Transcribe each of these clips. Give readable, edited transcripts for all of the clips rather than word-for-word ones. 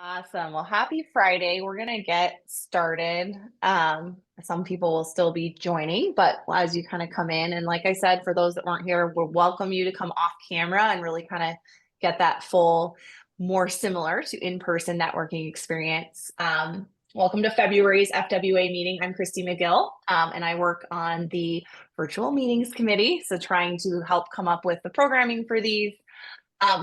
Awesome. Well, happy Friday. We're going to get started. Some people will still be joining, but as you kind of come in, and like I said, for those that weren't here, we'll welcome you to come off camera and really kind of get that full, more similar to in-person networking experience. Welcome to February's FWA meeting. I'm Christy McGill, and I work on the virtual meetings committee. So trying to help come up with the programming for these.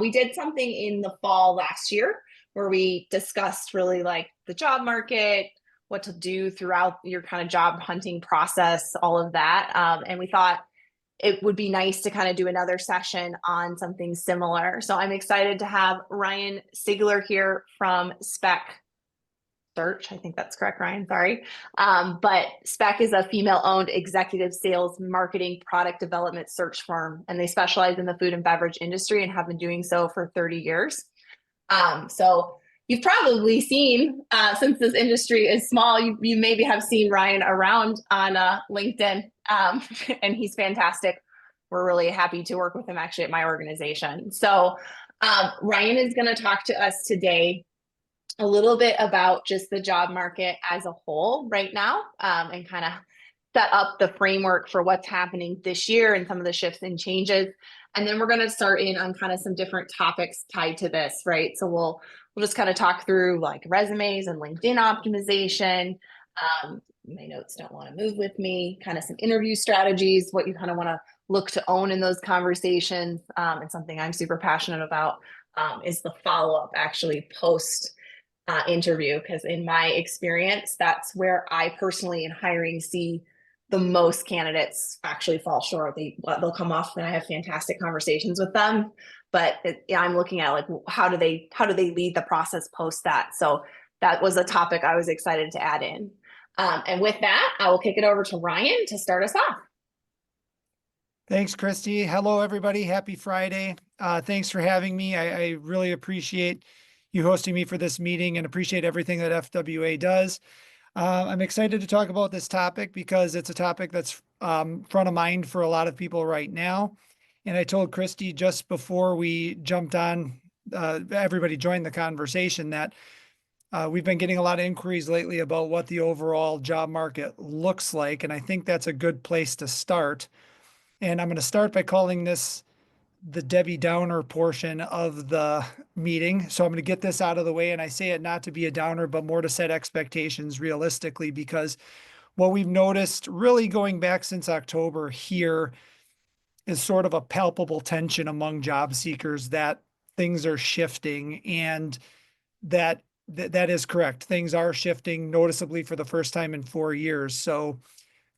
We did something in the fall last year where we discussed really like the job market, what to do throughout your kind of job hunting process, all of that. And we thought it would be nice to kind of do another session on something similar. So I'm excited to have Ryan Sigler here from Spec Search. I think that's correct, Ryan. Sorry. But Spec is a female owned executive sales marketing product development search firm, and they specialize in the food and beverage industry and have been doing so for 30 years. So you've probably seen, since this industry is small, you maybe have seen Ryan around on LinkedIn, and he's fantastic. We're really happy to work with him actually at my organization. So Ryan is going to talk to us today a little bit about just the job market as a whole right now, and kind of set up the framework for what's happening this year and some of the shifts and changes. And then we're going to start in on kind of some different topics tied to this, right? So we'll just kind of talk through like resumes and LinkedIn optimization. My notes don't want to move with me, kind of some interview strategies, what you kind of want to look to own in those conversations. And something I'm super passionate about is the follow-up actually post interview, because in my experience, that's where I personally in hiring see the most candidates actually fall short. They'll come off and I have fantastic conversations with them, but I'm looking at like how do they lead the process post that. So that was a topic I was excited to add in. And with that, I will kick it over to Ryan to start us off. Thanks, Christy. Hello, everybody. Happy Friday. Thanks for having me. I really appreciate you hosting me for this meeting and appreciate everything that FWA does. I'm excited to talk about this topic because it's a topic that's front of mind for a lot of people right now. And I told Christy just before we jumped on, everybody joined the conversation, that we've been getting a lot of inquiries lately about what the overall job market looks like. And I think that's a good place to start. And I'm going to start by calling this the Debbie Downer portion of the meeting. So I'm going to get this out of the way. And I say it not to be a downer, but more to set expectations realistically, because what we've noticed really going back since October here is sort of a palpable tension among job seekers that things are shifting, and that is correct. Things are shifting noticeably for the first time in 4 years. So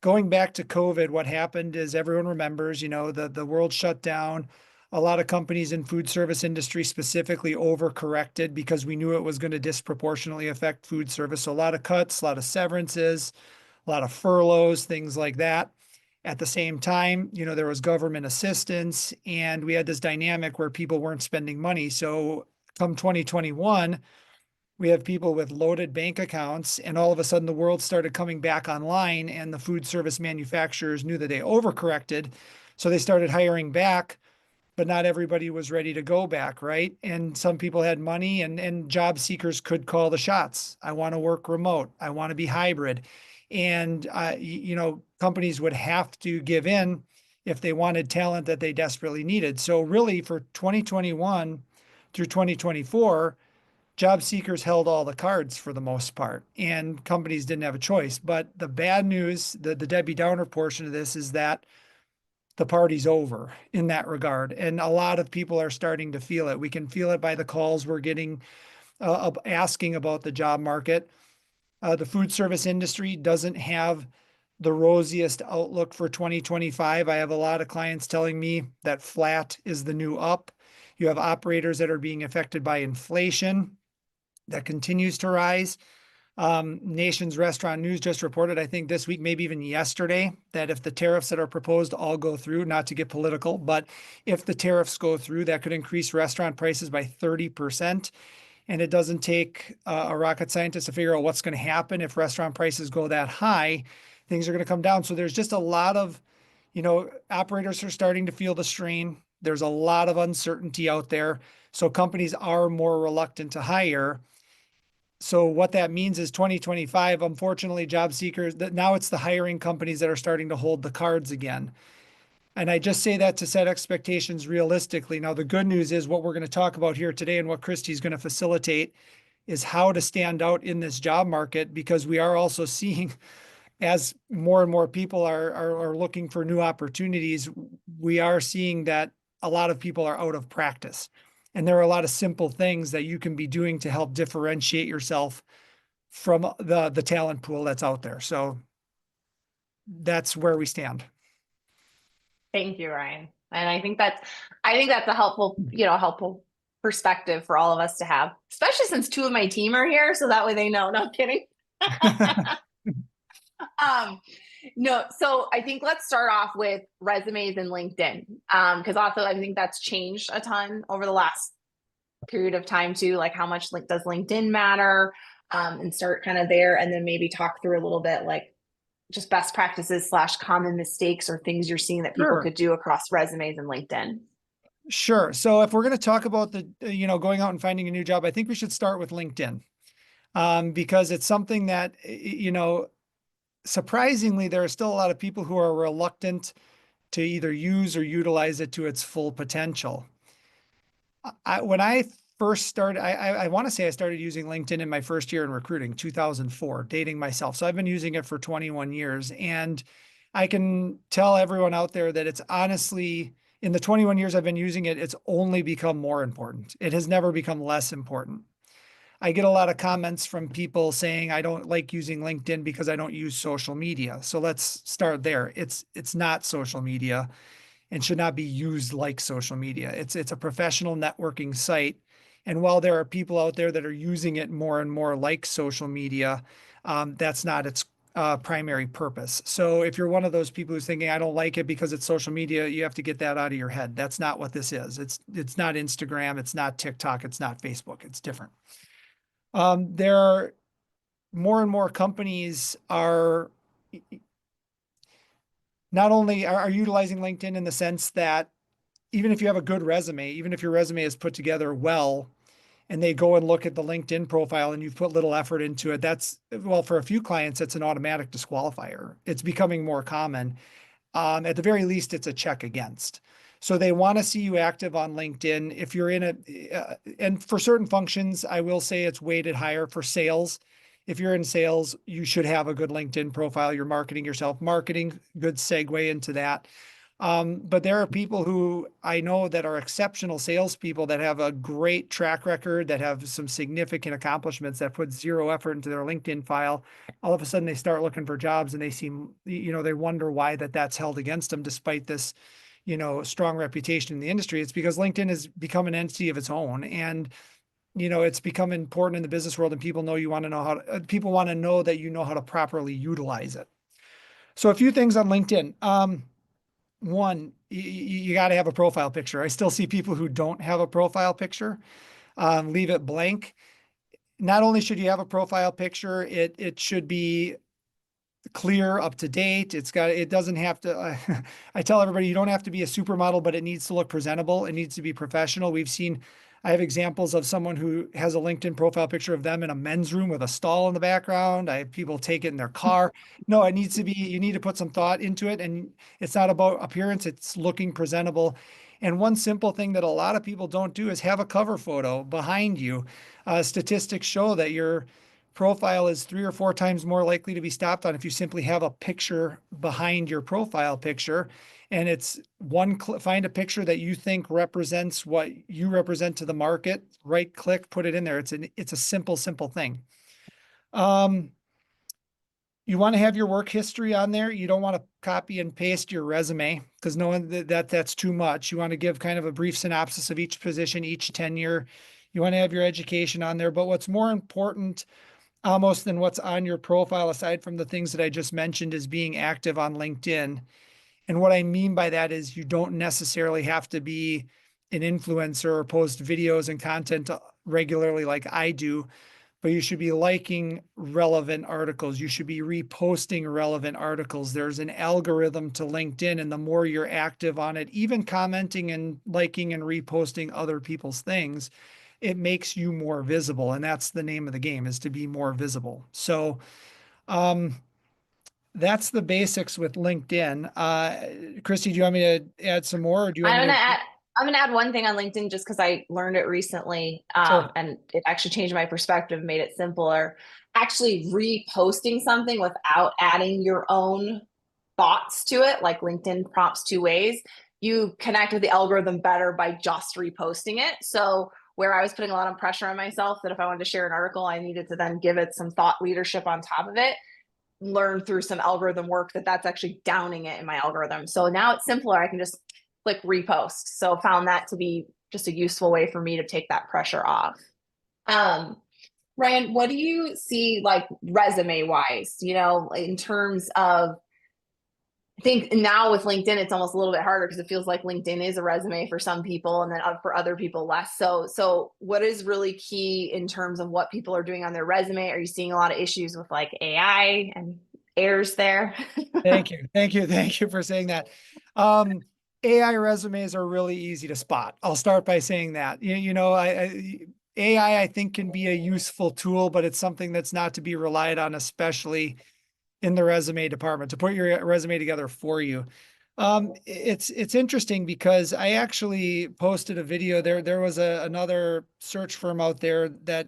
going back to COVID, what happened is everyone remembers, the world shut down. A lot of companies in food service industry specifically overcorrected because we knew it was going to disproportionately affect food service. So a lot of cuts, a lot of severances, a lot of furloughs, things like that. At the same time, there was government assistance, and we had this dynamic where people weren't spending money. So come 2021, we have people with loaded bank accounts, and all of a sudden the world started coming back online, and the food service manufacturers knew that they overcorrected. So they started hiring back, but not everybody was ready to go back, right? And some people had money, and job seekers could call the shots. I want to work remote. I want to be hybrid. And, companies would have to give in if they wanted talent that they desperately needed. So really for 2021 through 2024, job seekers held all the cards for the most part, and companies didn't have a choice. But the bad news, the Debbie Downer portion of this, is that the party's over in that regard. And a lot of people are starting to feel it. We can feel it by the calls we're getting asking about the job market. The food service industry doesn't have the rosiest outlook for 2025. I have a lot of clients telling me that flat is the new up. You have operators that are being affected by inflation that continues to rise. Nation's Restaurant News just reported, I think this week, maybe even yesterday, that if the tariffs that are proposed all go through, not to get political, but if the tariffs go through, that could increase restaurant prices by 30%. And it doesn't take a rocket scientist to figure out what's going to happen if restaurant prices go that high. Things are going to come down. So there's just a lot of, operators are starting to feel the strain. There's a lot of uncertainty out there. So companies are more reluctant to hire. So what that means is 2025, unfortunately, job seekers, that now it's the hiring companies that are starting to hold the cards again. And I just say that to set expectations realistically. Now, the good news is what we're going to talk about here today and what Christy's going to facilitate is how to stand out in this job market, because we are also seeing as more and more people are looking for new opportunities, we are seeing that a lot of people are out of practice. And there are a lot of simple things that you can be doing to help differentiate yourself from the talent pool that's out there. So that's where we stand. Thank you, Ryan. And I think that's a helpful, helpful perspective for all of us to have, especially since two of my team are here. So that way they know, no kidding. Um, no, so I think let's start off with resumes and LinkedIn. Because also I think that's changed a ton over the last period of time too. Like how much does LinkedIn matter? And start kind of there, and then maybe talk through a little bit like just best practices / common mistakes or things you're seeing that people Sure. could do across resumes and LinkedIn. Sure. So if we're going to talk about going out and finding a new job, I think we should start with LinkedIn, because it's something that, surprisingly, there are still a lot of people who are reluctant to either use or utilize it to its full potential. When I first started, I want to say I started using LinkedIn in my first year in recruiting, 2004, dating myself. So I've been using it for 21 years. And I can tell everyone out there that it's honestly, in the 21 years I've been using it, it's only become more important. It has never become less important. I get a lot of comments from people saying I don't like using LinkedIn because I don't use social media. So let's start there. It's not social media and should not be used like social media. It's a professional networking site. And while there are people out there that are using it more and more like social media, that's not its primary purpose. So if you're one of those people who's thinking I don't like it because it's social media, you have to get that out of your head. That's not what this is. It's not Instagram, it's not TikTok, it's not Facebook. It's different. There are more and more companies are not only are utilizing LinkedIn in the sense that even if you have a good resume, even if your resume is put together well, and they go and look at the LinkedIn profile and you've put little effort into it, well, for a few clients, it's an automatic disqualifier. It's becoming more common. At the very least, it's a check against. So they want to see you active on LinkedIn. If you're and for certain functions, I will say it's weighted higher for sales. If you're in sales, you should have a good LinkedIn profile. You're marketing yourself. Marketing, good segue into that. But there are people who I know that are exceptional salespeople that have a great track record, that have some significant accomplishments, that put zero effort into their LinkedIn file. All of a sudden they start looking for jobs and they seem, they wonder why that's held against them despite this, strong reputation in the industry. It's because LinkedIn has become an entity of its own. And it's become important in the business world, and people people want to know that you know how to properly utilize it. So a few things on LinkedIn. One, you got to have a profile picture. I still see people who don't have a profile picture, leave it blank. Not only should you have a profile picture, it should be clear, up to date. It doesn't have to, I tell everybody, you don't have to be a supermodel, but it needs to look presentable. It needs to be professional. I have examples of someone who has a LinkedIn profile picture of them in a men's room with a stall in the background. I have people take it in their car. No, you need to put some thought into it. And it's not about appearance, it's looking presentable. And one simple thing that a lot of people don't do is have a cover photo behind you. Statistics show that your profile is 3 or 4 times more likely to be stopped on if you simply have a picture behind your profile picture. And it's find a picture that you think represents what you represent to the market, right click, put it in there. It's a simple thing. You want to have your work history on there. You don't want to copy and paste your resume because that's too much. You want to give kind of a brief synopsis of each position, each tenure. You want to have your education on there. But what's more important almost than what's on your profile, aside from the things that I just mentioned, is being active on LinkedIn. And what I mean by that is you don't necessarily have to be an influencer or post videos and content regularly like I do, but you should be liking relevant articles. You should be reposting relevant articles. There's an algorithm to LinkedIn, and the more you're active on it, even commenting and liking and reposting other people's things, it makes you more visible. And that's the name of the game, is to be more visible. So, um, that's the basics with LinkedIn. Christy, do you want me to add some more, or do you want I'm me gonna to? add I'm gonna add one thing on LinkedIn just because I learned it recently, Sure. and it actually changed my perspective, made it simpler. Actually, reposting something without adding your own thoughts to it, like LinkedIn prompts two ways. You connect with the algorithm better by just reposting it. So where I was putting a lot of pressure on myself that if I wanted to share an article, I needed to then give it some thought leadership on top of it, learn through some algorithm work that that's actually downing it in my algorithm. So now it's simpler. I can just click repost. So found that to be just a useful way for me to take that pressure off. Um, Ryan, what do you see like resume wise, in terms of, I think now with LinkedIn, it's almost a little bit harder because it feels like LinkedIn is a resume for some people and then for other people less. So what is really key in terms of what people are doing on their resume? Are you seeing a lot of issues with like AI and errors there? Thank you. Thank you. Thank you for saying that. Um, AI resumes are really easy to spot. I'll start by saying that. AI, I think, can be a useful tool, but it's something that's not to be relied on, especially in the resume department, to put your resume together for you. It's interesting because I actually posted a video there. There was another search firm out there that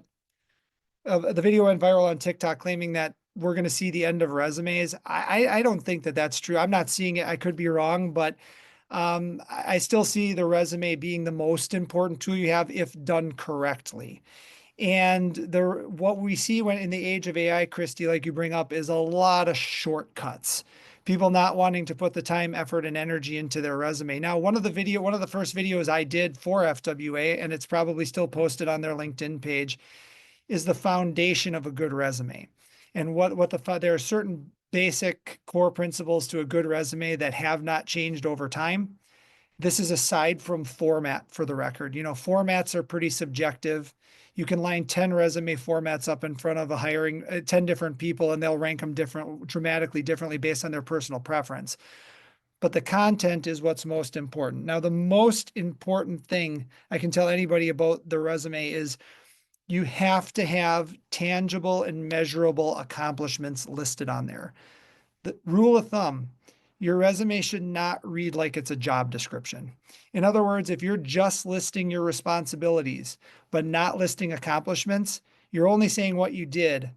the video went viral on TikTok claiming that we're going to see the end of resumes. I don't think that that's true. I'm not seeing it. I could be wrong, but I still see the resume being the most important tool you have if done correctly. And what we see when in the age of AI, Christy, like you bring up, is a lot of shortcuts. People not wanting to put the time, effort, and energy into their resume. Now, one of the first videos I did for FWA, and it's probably still posted on their LinkedIn page, is the foundation of a good resume. And there are certain basic core principles to a good resume that have not changed over time. This is aside from format, for the record. Formats are pretty subjective. You can line 10 resume formats up in front of 10 different people and they'll rank them dramatically differently based on their personal preference. But the content is what's most important. Now, the most important thing I can tell anybody about the resume is you have to have tangible and measurable accomplishments listed on there. The rule of thumb, your resume should not read like it's a job description. In other words, if you're just listing your responsibilities, but not listing accomplishments, you're only saying what you did,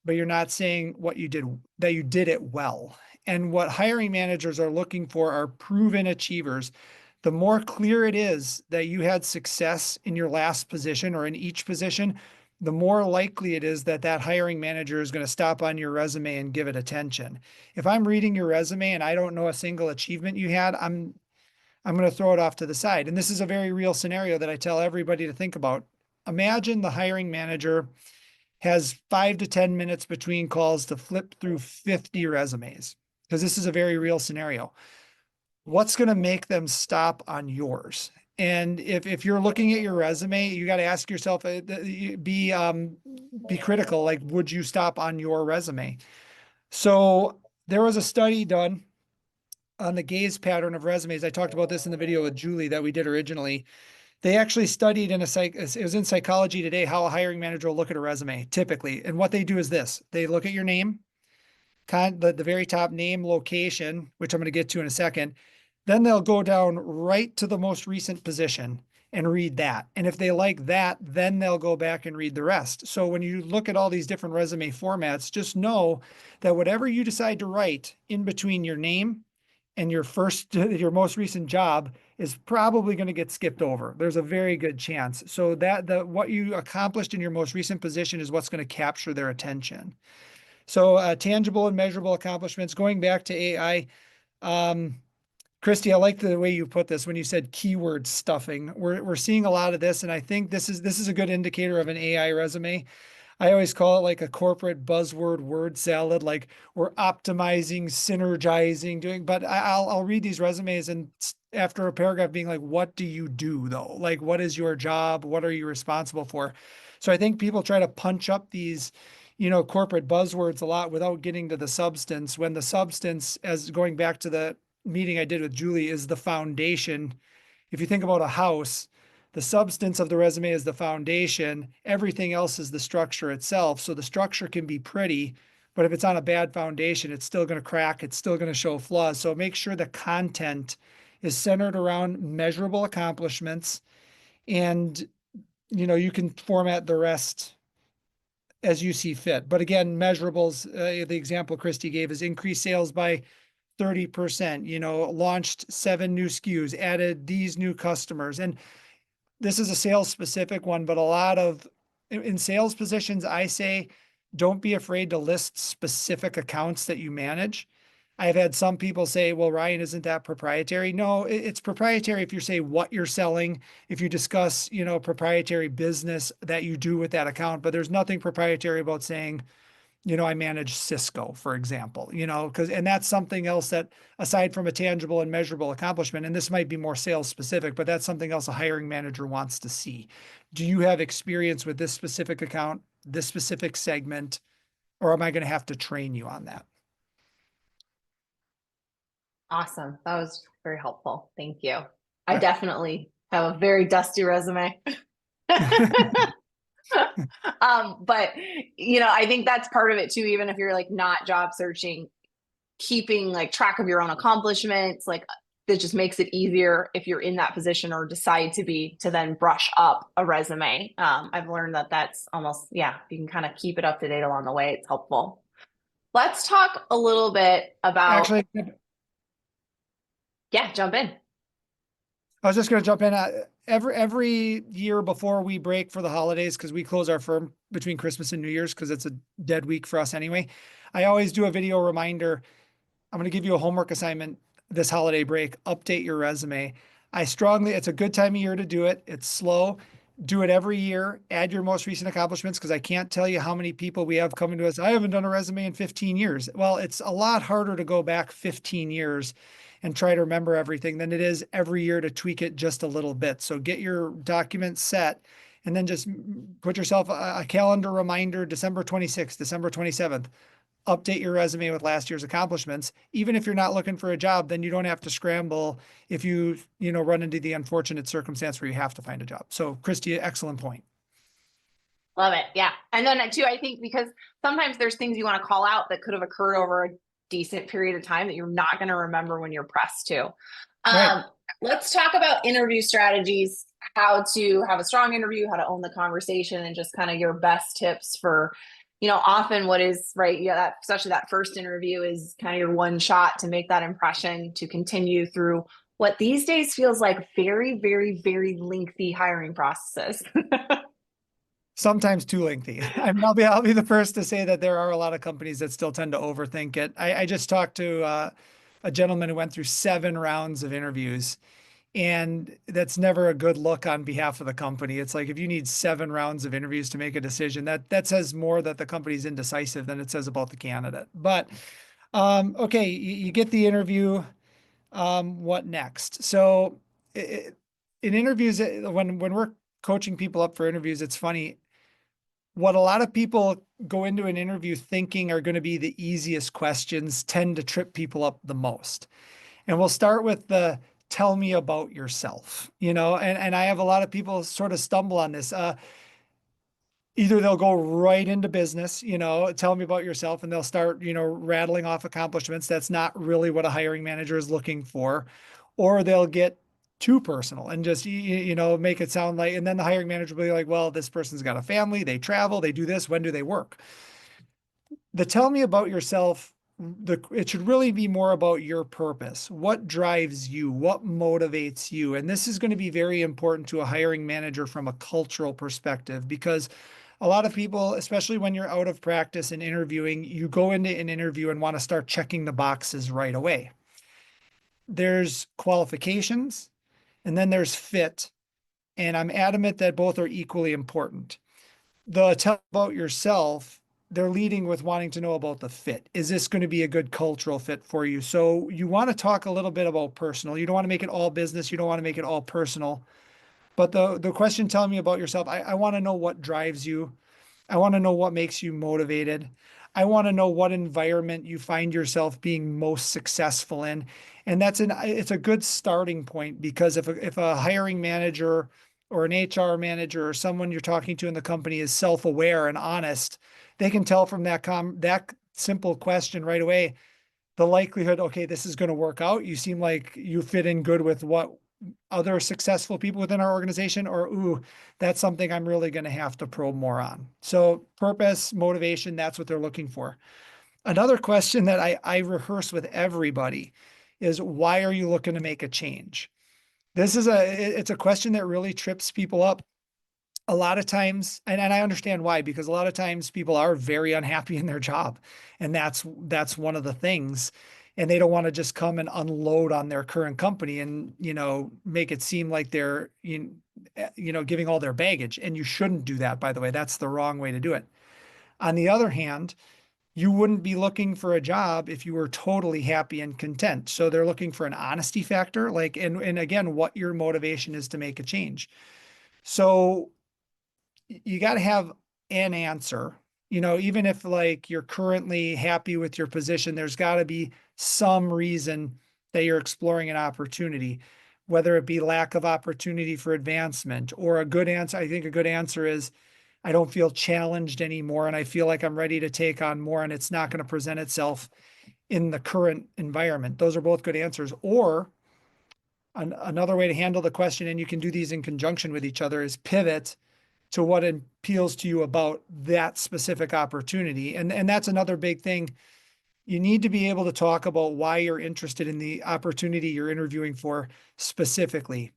but you're not saying that you did it well. And what hiring managers are looking for are proven achievers. The more clear it is that you had success in your last position or in each position, the more likely it is that that hiring manager is going to stop on your resume and give it attention. If I'm reading your resume and I don't know a single achievement you had, I'm going to throw it off to the side. And this is a very real scenario that I tell everybody to think about. Imagine the hiring manager has 5 to 10 minutes between calls to flip through 50 resumes, because this is a very real scenario. What's going to make them stop on yours? And if you're looking at your resume, you got to ask yourself, be critical. Like, would you stop on your resume? So there was a study done on the gaze pattern of resumes. I talked about this in the video with Julie that we did originally. They actually studied it was in Psychology Today, how a hiring manager will look at a resume typically. And what they do is this: they look at your name, the very top name, location, which I'm going to get to in a second. Then they'll go down right to the most recent position and read that. And if they like that, then they'll go back and read the rest. So when you look at all these different resume formats, just know that whatever you decide to write in between your name and your most recent job is probably going to get skipped over. There's a very good chance. So what you accomplished in your most recent position is what's going to capture their attention. So tangible and measurable accomplishments. Going back to AI, Christy, I like the way you put this when you said keyword stuffing. We're seeing a lot of this, and I think this is a good indicator of an AI resume. I always call it like a corporate buzzword word salad, like we're optimizing, synergizing, but I'll read these resumes and after a paragraph being like, what do you do though? Like, what is your job? What are you responsible for? So I think people try to punch up these, corporate buzzwords a lot without getting to the substance, when the substance, as going back to the meeting I did with Julie, is the foundation. If you think about a house, The substance of the resume is the foundation. Everything else is the structure itself. So the structure can be pretty, but if it's on a bad foundation, it's still going to crack. It's still going to show flaws. So make sure the content is centered around measurable accomplishments, and you can format the rest as you see fit. But again, measurables, the example Christy gave is increased sales by 30%, launched 7 new SKUs, added these new customers. And this is a sales specific one, but a lot of in sales positions, I say, don't be afraid to list specific accounts that you manage. I've had some people say, well, Ryan, isn't that proprietary? No, it's proprietary if you say what you're selling, if you discuss, proprietary business that you do with that account, but there's nothing proprietary about saying, I manage Cisco, for example, and that's something else that, aside from a tangible and measurable accomplishment, and this might be more sales specific, but that's something else a hiring manager wants to see. Do you have experience with this specific account, this specific segment, or am I going to have to train you on that? Awesome. That was very helpful. Thank you. I definitely have a very dusty resume. But I think that's part of it too, even if you're like not job searching, keeping like track of your own accomplishments, like it just makes it easier if you're in that position or decide to then brush up a resume. I've learned that that's almost, you can kind of keep it up to date along the way. It's helpful. Let's talk a little bit about, Actually, jump in. I was just going to jump in. Every year before we break for the holidays, because we close our firm between Christmas and New Year's because it's a dead week for us anyway, I always do a video reminder. I'm going to give you a homework assignment this holiday break. Update your resume. It's a good time of year to do it. It's slow. Do it every year. Add your most recent accomplishments, because I can't tell you how many people we have coming to us. I haven't done a resume in 15 years. Well, it's a lot harder to go back 15 years and try to remember everything than it is every year to tweak it just a little bit. So get your document set and then just put yourself a calendar reminder, December 26th, December 27th, update your resume with last year's accomplishments. Even if you're not looking for a job, then you don't have to scramble if you run into the unfortunate circumstance where you have to find a job. So Christy, excellent point. Love it. Yeah. And then too, I think because sometimes there's things you want to call out that could have occurred over a decent period of time that you're not going to remember when you're pressed to. Right. Let's talk about interview strategies, how to have a strong interview, how to own the conversation, and just kind of your best tips for, often what is right. Yeah. That, especially that first interview is kind of your one shot to make that impression, to continue through what these days feels like very, very, very lengthy hiring processes. Sometimes too lengthy. I'll be the first to say that there are a lot of companies that still tend to overthink it. I just talked to a gentleman who went through 7 rounds of interviews, and that's never a good look on behalf of the company. It's like, if you need 7 rounds of interviews to make a decision, that says more that the company's indecisive than it says about the candidate. But okay, you get the interview. What next? So in interviews, when we're coaching people up for interviews, it's funny. What a lot of people go into an interview thinking are going to be the easiest questions tend to trip people up the most. And we'll start with the tell me about yourself, and I have a lot of people sort of stumble on this. Either they'll go right into business, tell me about yourself, and they'll start, rattling off accomplishments. That's not really what a hiring manager is looking for. Or they'll get too personal and just, make it sound like, and then the hiring manager will be like, well, this person's got a family, they travel, they do this, when do they work? The tell me about yourself, it should really be more about your purpose. What drives you? What motivates you? And this is going to be very important to a hiring manager from a cultural perspective, because a lot of people, especially when you're out of practice and interviewing, you go into an interview and want to start checking the boxes right away. There's qualifications, and then there's fit. And I'm adamant that both are equally important. The tell about yourself, they're leading with wanting to know about the fit. Is this going to be a good cultural fit for you? So you want to talk a little bit about personal. You don't want to make it all business. You don't want to make it all personal. But the question, tell me about yourself. I want to know what drives you. I want to know what makes you motivated. I want to know what environment you find yourself being most successful in. And it's a good starting point, because if a hiring manager or an HR manager or someone you're talking to in the company is self-aware and honest, they can tell from that simple question right away, the likelihood, okay, this is going to work out. You seem like you fit in good with what other successful people within our organization, or, ooh, that's something I'm really going to have to probe more on. So purpose, motivation, that's what they're looking for. Another question that I rehearse with everybody is, why are you looking to make a change? It's a question that really trips people up a lot of times. And I understand why, because a lot of times people are very unhappy in their job. And that's one of the things. And they don't want to just come and unload on their current company and, make it seem like they're, giving all their baggage. And you shouldn't do that, by the way. That's the wrong way to do it. On the other hand, you wouldn't be looking for a job if you were totally happy and content. So they're looking for an honesty factor, like, and again, what your motivation is to make a change. So you got to have an answer, even if like you're currently happy with your position, there's got to be some reason that you're exploring an opportunity, whether it be lack of opportunity for advancement, or a good answer. I think a good answer is, I don't feel challenged anymore and I feel like I'm ready to take on more, and it's not going to present itself in the current environment. Those are both good answers. Or another way to handle the question, and you can do these in conjunction with each other, is pivot to what appeals to you about that specific opportunity. And that's another big thing. You need to be able to talk about why you're interested in the opportunity you're interviewing for specifically.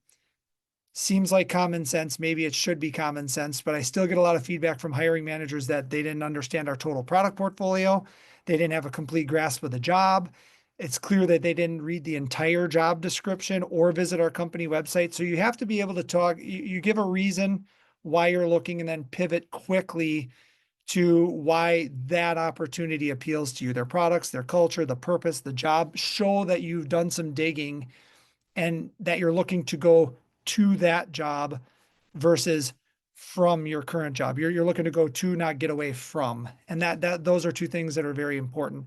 Seems like common sense. Maybe it should be common sense, but I still get a lot of feedback from hiring managers that they didn't understand our total product portfolio. They didn't have a complete grasp of the job. It's clear that they didn't read the entire job description or visit our company website. So you have to be able to talk, you give a reason why you're looking, and then pivot quickly to why that opportunity appeals to you, their products, their culture, the purpose, the job. Show that you've done some digging and that you're looking to go to that job versus from your current job. You're looking to go to, not get away from. And those are two things that are very important.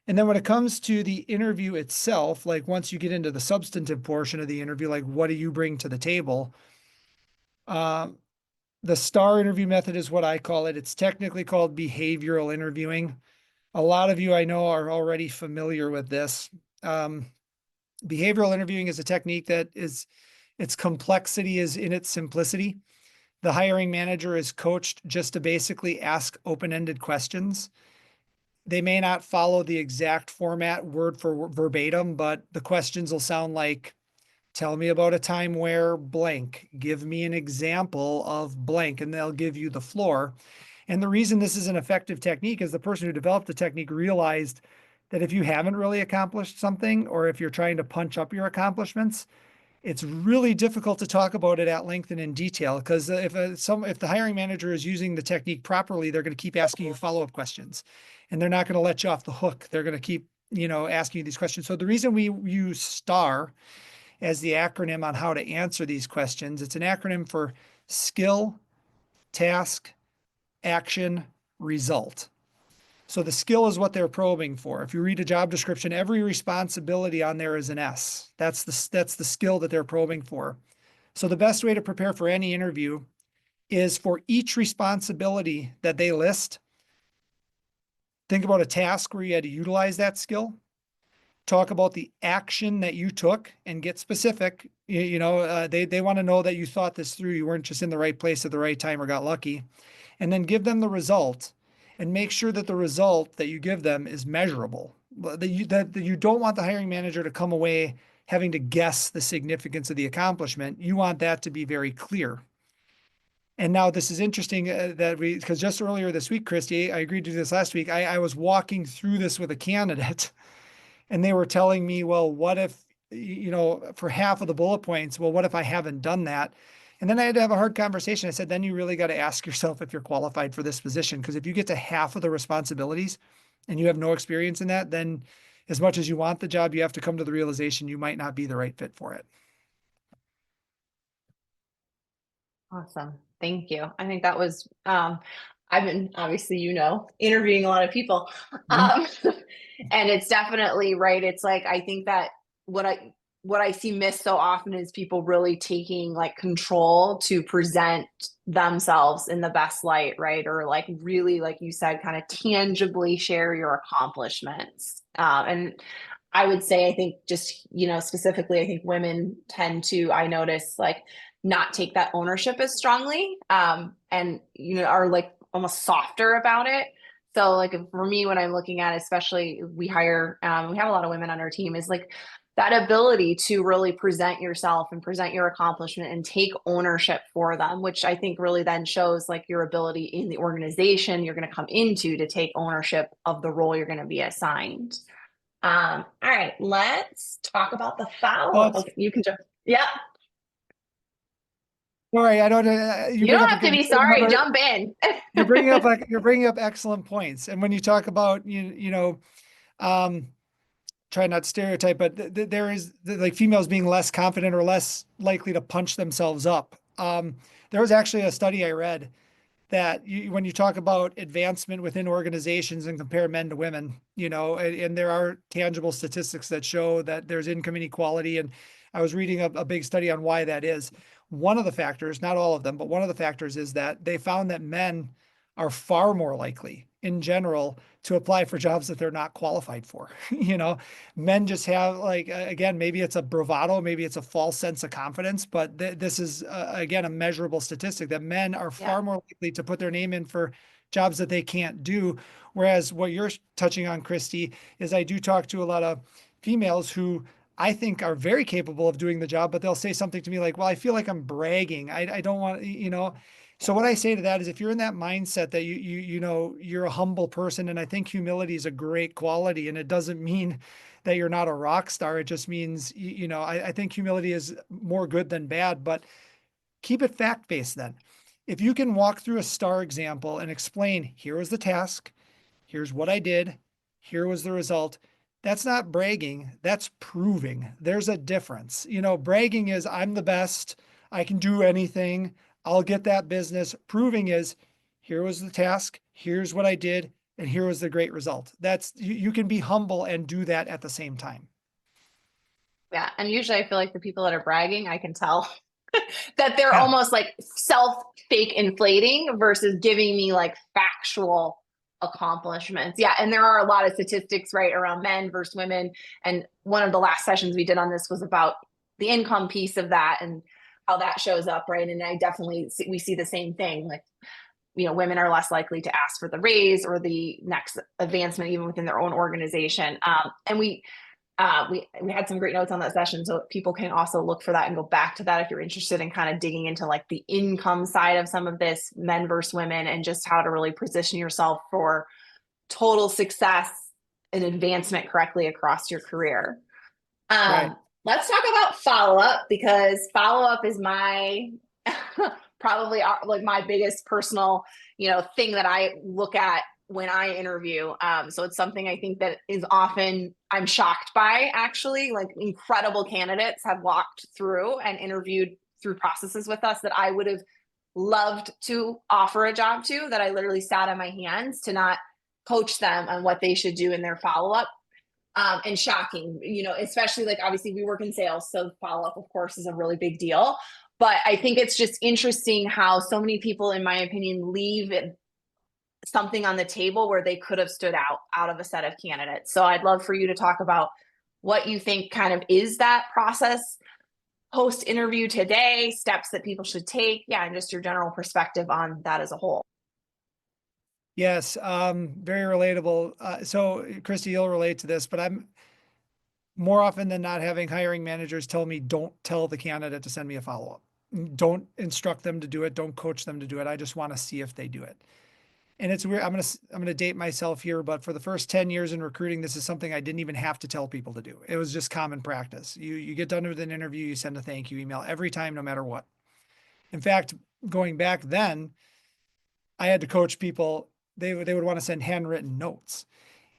And then when it comes to the interview itself, like once you get into the substantive portion of the interview, like what do you bring to the table? The STAR interview method is what I call it. It's technically called behavioral interviewing. A lot of you I know are already familiar with this. Behavioral interviewing is a technique that its complexity is in its simplicity. The hiring manager is coached just to basically ask open-ended questions. They may not follow the exact format word for verbatim, but the questions will sound like, tell me about a time where blank, give me an example of blank, and they'll give you the floor. And the reason this is an effective technique is the person who developed the technique realized that if you haven't really accomplished something, or if you're trying to punch up your accomplishments, it's really difficult to talk about it at length and in detail, because if the hiring manager is using the technique properly, they're going to keep asking you follow-up questions, and they're not going to let you off the hook. They're going to keep, asking you these questions. So the reason we use STAR as the acronym on how to answer these questions, it's an acronym for skill, task, action, result. So the skill is what they're probing for. If you read a job description, every responsibility on there is an S. That's the skill that they're probing for. So the best way to prepare for any interview is for each responsibility that they list, think about a task where you had to utilize that skill. Talk about the action that you took and get specific. They want to know that you thought this through. You weren't just in the right place at the right time or got lucky. And then give them the result, and make sure that the result that you give them is measurable. That you don't want the hiring manager to come away having to guess the significance of the accomplishment. You want that to be very clear. And now this is interesting because just earlier this week, Christy, I agreed to do this last week. I was walking through this with a candidate, and they were telling me, well, what if, for half of the bullet points, well, what if I haven't done that? And then I had to have a hard conversation. I said, then you really got to ask yourself if you're qualified for this position. Because if you get to half of the responsibilities and you have no experience in that, then as much as you want the job, you have to come to the realization you might not be the right fit for it. Awesome. Thank you. I think that was, I've been, obviously, interviewing a lot of people. And it's definitely right. It's like, I think that what I see missed so often is people really taking like control to present themselves in the best light, right? Or like really, like you said, kind of tangibly share your accomplishments. And I would say, I think just, specifically, I think women tend to, I notice, like not take that ownership as strongly, and, are like almost softer about it. So like for me, when I'm looking at, especially we hire, we have a lot of women on our team, is like that ability to really present yourself and present your accomplishment and take ownership for them, which I think really then shows like your ability in the organization you're going to come into to take ownership of the role you're going to be assigned. All right, let's talk about the Well, foul. Okay, you can jump. Yeah, sorry, I don't, you you bring don't up a have to good, be sorry. Jump in. you're bringing up excellent points. And when you talk about, um, try not to stereotype, but there is like females being less confident or less likely to punch themselves up. There was actually a study I read that when you talk about advancement within organizations and compare men to women, and there are tangible statistics that show that there's income inequality. And I was reading a big study on why that is. One of the factors, not all of them, but one of the factors is that they found that men are far more likely in general to apply for jobs that they're not qualified for. Men just have like, again, maybe it's a bravado, maybe it's a false sense of confidence, but this is again, a measurable statistic that men are Yeah. far more likely to put their name in for jobs that they can't do. Whereas what you're touching on, Christy, is I do talk to a lot of females who I think are very capable of doing the job, but they'll say something to me like, well, I feel like I'm bragging. I don't want, so what I say to that is if you're in that mindset that you're a humble person, and I think humility is a great quality, and it doesn't mean that you're not a rock star. It just means, I think humility is more good than bad, but keep it fact-based then. If you can walk through a star example and explain, here was the task, here's what I did, here was the result. That's not bragging, that's proving. There's a difference. Bragging is I'm the best, I can do anything, I'll get that business. Proving is here was the task, here's what I did, and here was the great result. That's you can be humble and do that at the same time. Yeah, and usually I feel like the people that are bragging, I can tell that they're Yeah. almost like self fake inflating versus giving me like factual accomplishments. Yeah, and there are a lot of statistics right around men versus women. And one of the last sessions we did on this was about the income piece of that and how that shows up, right? And I definitely we see the same thing. Like, women are less likely to ask for the raise or the next advancement, even within their own organization. And we had some great notes on that session, so people can also look for that and go back to that if you're interested in kind of digging into like the income side of some of this, men versus women, and just how to really position yourself for total success and advancement correctly across your career. Right. Let's talk about follow-up, because follow-up is my probably like my biggest personal thing that I look at when I interview. So it's something I think that is often I'm shocked by, actually. Like incredible candidates have walked through and interviewed through processes with us that I would have loved to offer a job to, that I literally sat on my hands to not coach them on what they should do in their follow-up. And shocking, especially like obviously we work in sales, so follow-up of course is a really big deal. But I think it's just interesting how so many people, in my opinion, leave it something on the table where they could have stood out of a set of candidates. So I'd love for you to talk about what you think kind of is that process post interview today, steps that people should take, yeah, and just your general perspective on that as a whole. Yes, very relatable. So Christy, you'll relate to this, but I'm more often than not having hiring managers tell me, don't tell the candidate to send me a follow-up. Don't instruct them to do it. Don't coach them to do it. I just want to see if they do it. And it's weird. I'm going to date myself here, but for the first 10 years in recruiting, this is something I didn't even have to tell people to do. It was just common practice. You get done with an interview, you send a thank you email every time, no matter what. In fact, going back then, I had to coach people. They would want to send handwritten notes.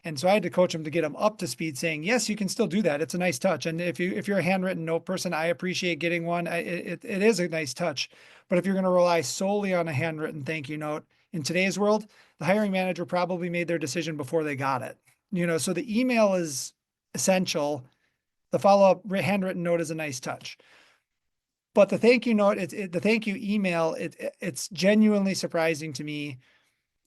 And so I had to coach them to get them up to speed, saying, yes, you can still do that. It's a nice touch. And if you're a handwritten note person, I appreciate getting one. It is a nice touch. But if you're going to rely solely on a handwritten thank you note in today's world, the hiring manager probably made their decision before they got it. So the email is essential. the follow-up handwritten note is a nice touch. But the thank you note, the thank you email, it's genuinely surprising to me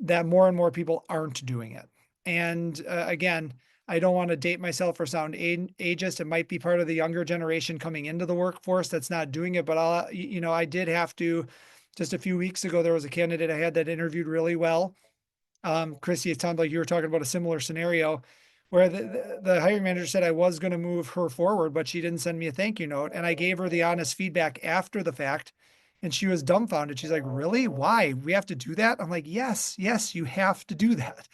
that more and more people aren't doing it. And again, I don't want to date myself or sound ageist. It might be part of the younger generation coming into the workforce that's not doing it. But I did have to, just a few weeks ago, there was a candidate I had that interviewed really well. Chrissy, it sounded like you were talking about a similar scenario where the hiring manager said I was going to move her forward, but she didn't send me a thank you note. And I gave her the honest feedback after the fact. And she was dumbfounded. She's like, really? Why? We have to do that? I'm like, yes, you have to do that.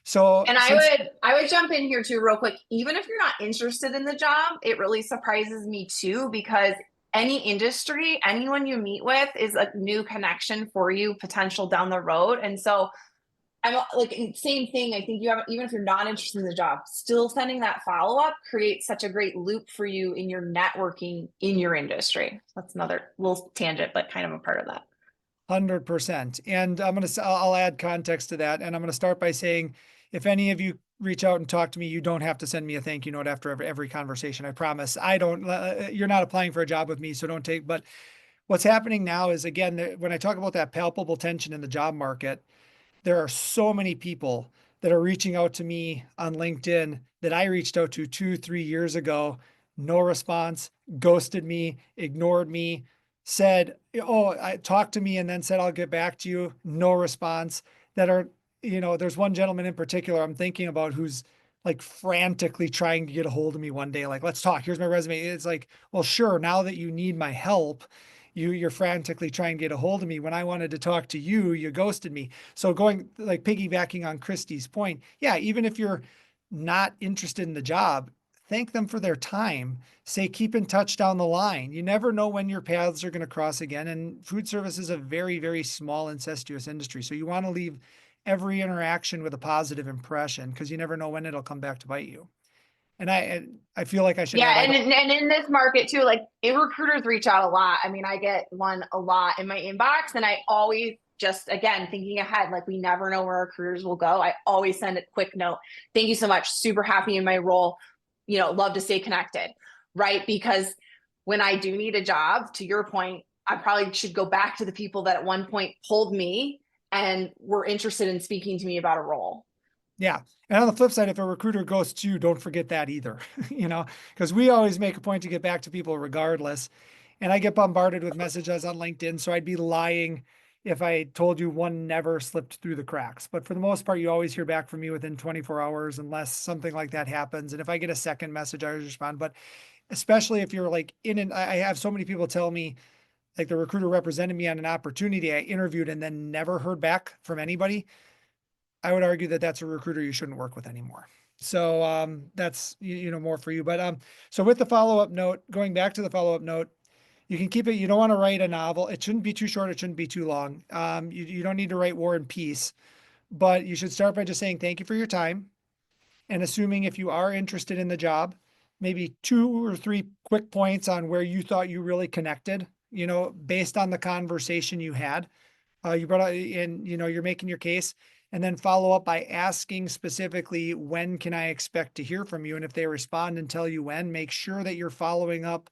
So, And I would jump in here too, real quick. Even if you're not interested in the job, it really surprises me too, because any industry, anyone you meet with is a new connection for you, potential down the road. And so I'm like, same thing. I think you have, even if you're not interested in the job, still sending that follow up creates such a great loop for you in your networking in your industry. That's another little tangent, but kind of a part of that. 100%. And I'll add context to that. And I'm going to start by saying, if any of you reach out and talk to me, you don't have to send me a thank you note after every conversation. I promise. I don't, you're not applying for a job with me, so don't take, but what's happening now is, again, when I talk about that palpable tension in the job market, there are so many people that are reaching out to me on LinkedIn that I reached out to 2-3 years ago. No response, ghosted me, ignored me, said, oh, I talked to me and then said, I'll get back to you. No response. That are, there's one gentleman in particular I'm thinking about who's like frantically trying to get a hold of me one day. Like, let's talk. Here's my resume. It's like, well, sure. Now that you need my help, you're frantically trying to get a hold of me. When I wanted to talk to you, you ghosted me. So going, like, piggybacking on Christy's point, yeah, even if you're not interested in the job, thank them for their time. Say, keep in touch down the line. You never know when your paths are going to cross again. And food service is a very, very small, incestuous industry. So you want to leave every interaction with a positive impression, because you never know when it'll come back to bite you. And I feel like I should Yeah, add, and in this market too, like recruiters reach out a lot. I mean, I get one a lot in my inbox, and I always just, again, thinking ahead, like we never know where recruiters will go. I always send a quick note. Thank you so much. Super happy in my role. Love to stay connected, right? Because when I do need a job, to your point, I probably should go back to the people that at one point pulled me and were interested in speaking to me about a role. yeah. And on the flip side, if a recruiter ghosts you, don't forget that either, because we always make a point to get back to people regardless. And I get bombarded with messages on LinkedIn. So I'd be lying if I told you one never slipped through the cracks. But for the most part, you always hear back from me within 24 hours, unless something like that happens. And if I get a second message, I respond. But especially if you're like I have so many people tell me, like, the recruiter represented me on an opportunity I interviewed and then never heard back from anybody. I would argue that that's a recruiter you shouldn't work with anymore. So that's more for you. But so with the follow-up note, going back to the follow-up note, you can keep it. You don't want to write a novel. It shouldn't be too short. It shouldn't be too long. You don't need to write War and Peace, but you should start by just saying thank you for your time, and assuming if you are interested in the job, maybe 2 or 3 quick points on where you thought you really connected, based on the conversation you had. You brought out, and you're making your case, and then follow up by asking specifically, when can I expect to hear from you? And if they respond and tell you when, make sure that you're following up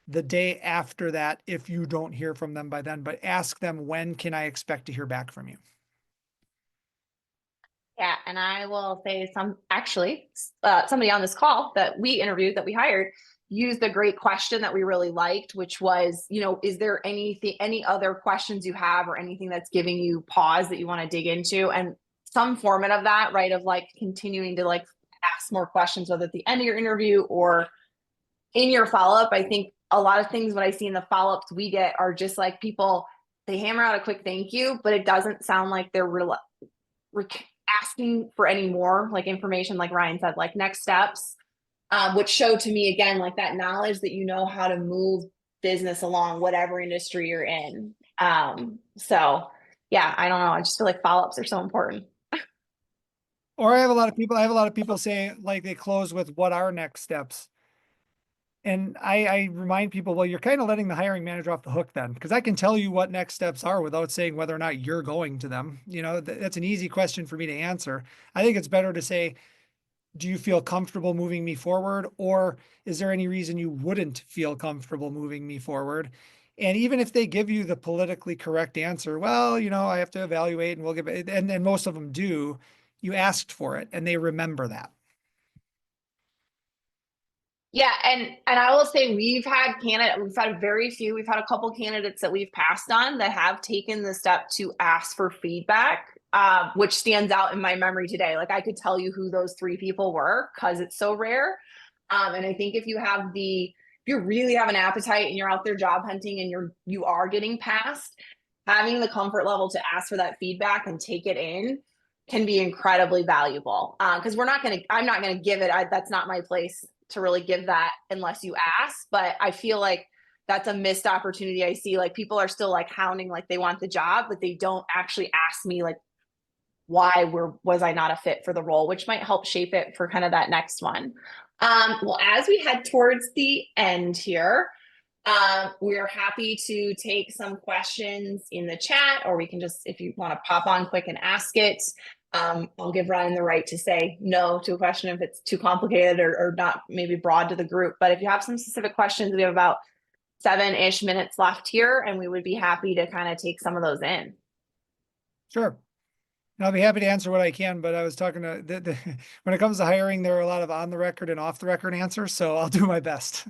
the day after that if you don't hear from them by then, but ask them, when can I expect to hear back from you? Yeah, and I will say somebody on this call that we interviewed, that we hired, used a great question that we really liked, which was, is there any other questions you have or anything that's giving you pause that you want to dig into? And some format of that, right, of like continuing to like ask more questions, whether at the end of your interview or in your follow-up. I think a lot of things, what I see in the follow-ups we get are just like people, they hammer out a quick thank you, but it doesn't sound like they're asking for any more like information, like Ryan said, like next steps, which show to me again, like that knowledge that you know how to move business along whatever industry you're in. So yeah, I don't know. I just feel like follow-ups are so important. Or I have a lot of people say, like, they close with, what are next steps? And I remind people, well, you're kind of letting the hiring manager off the hook then, because I can tell you what next steps are without saying whether or not you're going to them. That's an easy question for me to answer. I think it's better to say, do you feel comfortable moving me forward? Or is there any reason you wouldn't feel comfortable moving me forward? And even if they give you the politically correct answer, well, I have to evaluate and we'll get, and most of them do, you asked for it and they remember that. Yeah, and I will say we've had very few, we've had a couple candidates that we've passed on that have taken the step to ask for feedback, which stands out in my memory today. Like I could tell you who those three people were because it's so rare. And I think if you really have an appetite and you're out there job hunting and you are getting passed, having the comfort level to ask for that feedback and take it in can be incredibly valuable. Because I'm not gonna give it. That's not my place to really give that unless you ask. But I feel like that's a missed opportunity. I see like people are still like hounding like they want the job, but they don't actually ask me like why was I not a fit for the role, which might help shape it for kind of that next one. Well, as we head towards the end here, we're happy to take some questions in the chat, or we can just, if you want to pop on quick and ask it. I'll give Ryan the right to say no to a question if it's too complicated or not maybe broad to the group. But if you have some specific questions, we have about 7-ish minutes left here, and we would be happy to kind of take some of those in. Sure. And I'll be happy to answer what I can, but I was talking to when it comes to hiring, there are a lot of on the record and off the record answers, so I'll do my best.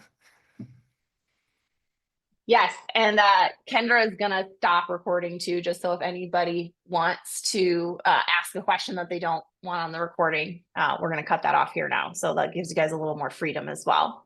Yes, and Kendra is gonna stop recording too, just so if anybody wants to ask a question that they don't want on the recording, we're gonna cut that off here now. So that gives you guys a little more freedom as well.